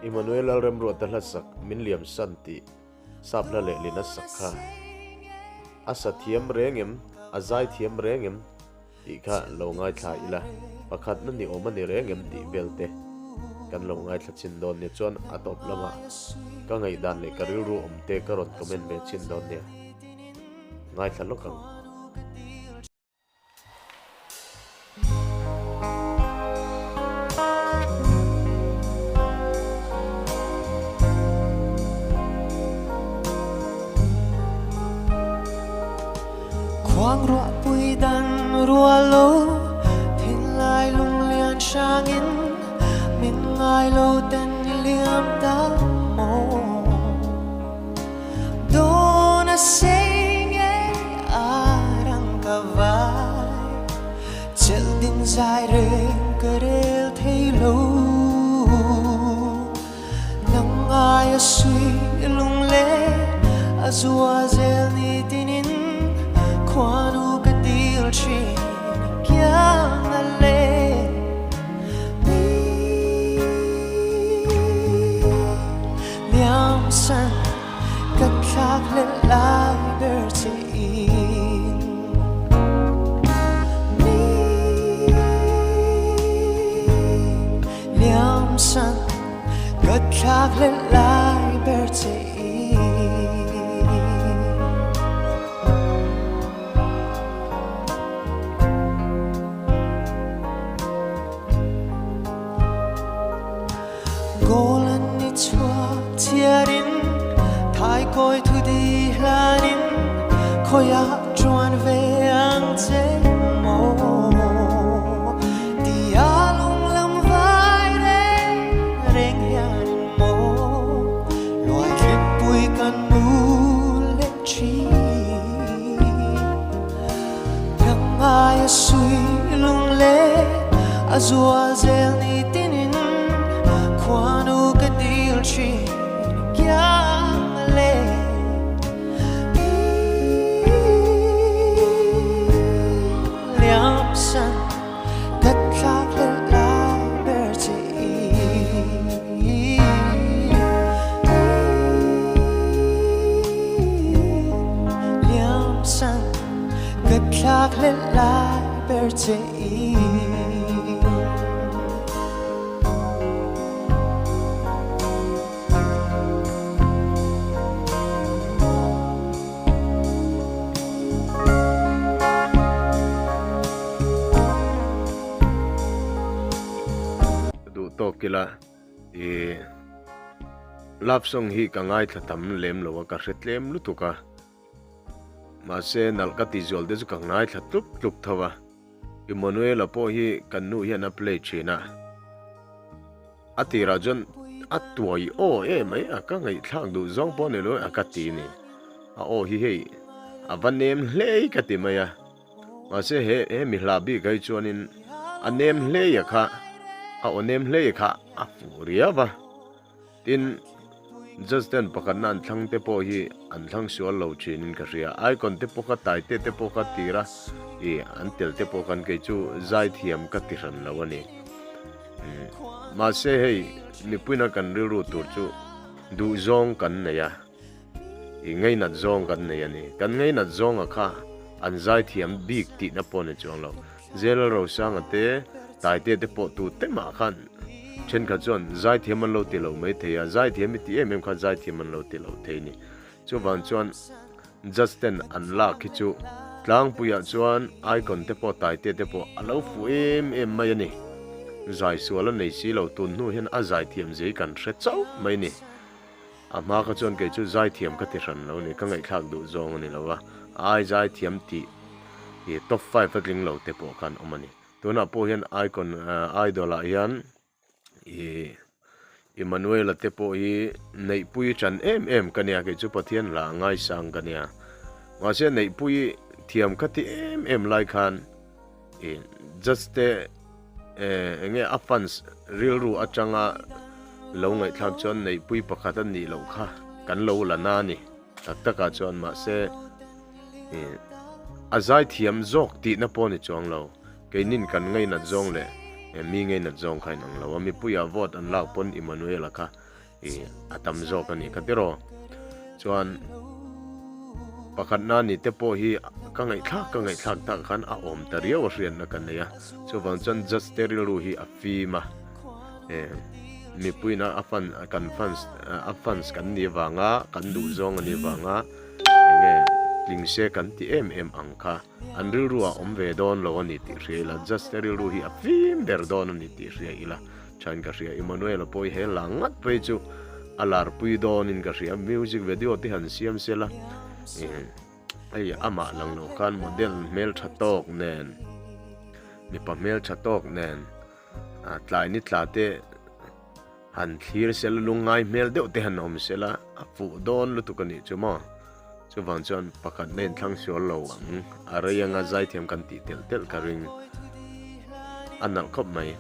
Emmanuel Alremro Talasak Minliam Santi Sabla Le Linasakha Asathiam Rengem Azai Thiam Rengem Ika Longai Tha Ila Pakhat Nani Omani Rengem Di Belte Kan Longai Tha Chindon Ni Chuan Atop Lama Ka Ngai Dan Le Kariru Omte Karon Komen Be Chindon Ne Ngai Tha Lokang Quang rua pui dan rua lo Thin lai lung lian shangin Min ngai lo ten liam da mo Dona sing arang kavai Chel din zai reng karel thei lo Nang ai asui lung le Azua zel ni tinin Quando cadil chin chiamale Liam san katlak le lai bertiin Liam san katlak le lai bertiin Golan ni chua tiarin Thai koi thu di hlanin Khoya chuan ve ang che mo Di alung lam vai re Reng hian mo Loi klip pui kan mu le chi Nang ai sui lung le Azua zel ni tinin Quando cadil chin chiamale Liam san katlak le lai bertiin Liam san katlak le lai bertiin Kila love song hi ka ngai thatam lem lo ka hretlem lutuka ma se nal ka ti zol de zu ka ngai thatlup lup thawa Emmanuel apo hi kanu hi na play china ati rajon atwai o mai aka ngai thang du zong po ne lo akati ni a o hi hei avanem hlei ka ti maya ma se he mi hlabi gai chuanin anem hlei kha a onem hlei kha a furia ba tin just then pakanan thlang te po hi an thlang sual lo chinin ka ria icon te po ka tai te po ka tira e antel te po kan ke chu zai thiam ka ti ran lo ani ma se hei ni puina kan ru tur chu du zong kan ne ya e ngai na zong kan ne ya ni kan ngai na zong a kha an zai thiam big ti na po ne chong lo zel ro sang ate tai te po tu te ma khan chen kha chon zai thiam an lo ti lo mai the ya zai thiam ti em kha zai thiam an lo ti lo the ni chu van chon just then an la khi chu tlang puya chuan icon te po tai te po alo fu em mai ni zai suala nei si lo tun nu hen a zai thiam je kan hre chau mai ni ama kha chon ke chu zai thiam ka ti ran lo ni ka ngai khak du zong ni lo wa ai zai thiam ti e top 5 fakling lo te po kan omani tuna po hian icon idol a hian Emmanuel te po hi nei pui chan em kania ke chu pathian la ngai sang kania wa se nei pui thiam khati em lai khan just te nge afans real ru achanga lo ngai thak chon nei pui pakhat an ni lo kha kan lo la na ni taka chon ma se azai thiam zok ti na po ni chong lo keinin kan ngai na zong le mi ngai na zong khai nang lo mi puya vote an lak pon Emmanuel kha atam zo kan ni katero chuan pakhat na ni te po hi ka ngai thak ta khan a om tario rian na kan ya chuwan chan just steril ru hi a fima mi puina afan kan fans kan ni wanga kan du zong ni wanga nge lingse kan ti em angkha anril ruwa om ve don lo ni ti rela just steril ru hi a fim ber don ni ti ria ila chan ka ria Emmanuel poi he langat pe chu alar pui don in ka ria music video ti han siam sela ai ama lang no kan model mel thatok nen mi pa mel thatok nen tlai ni tlate han thlir sel lungai mel deuh te han om sela a fu don lu tu kani chuma chuwan chuan pakhat nen thlang siol lo ang arayanga zai them kan ti tel ka ring anal khop mai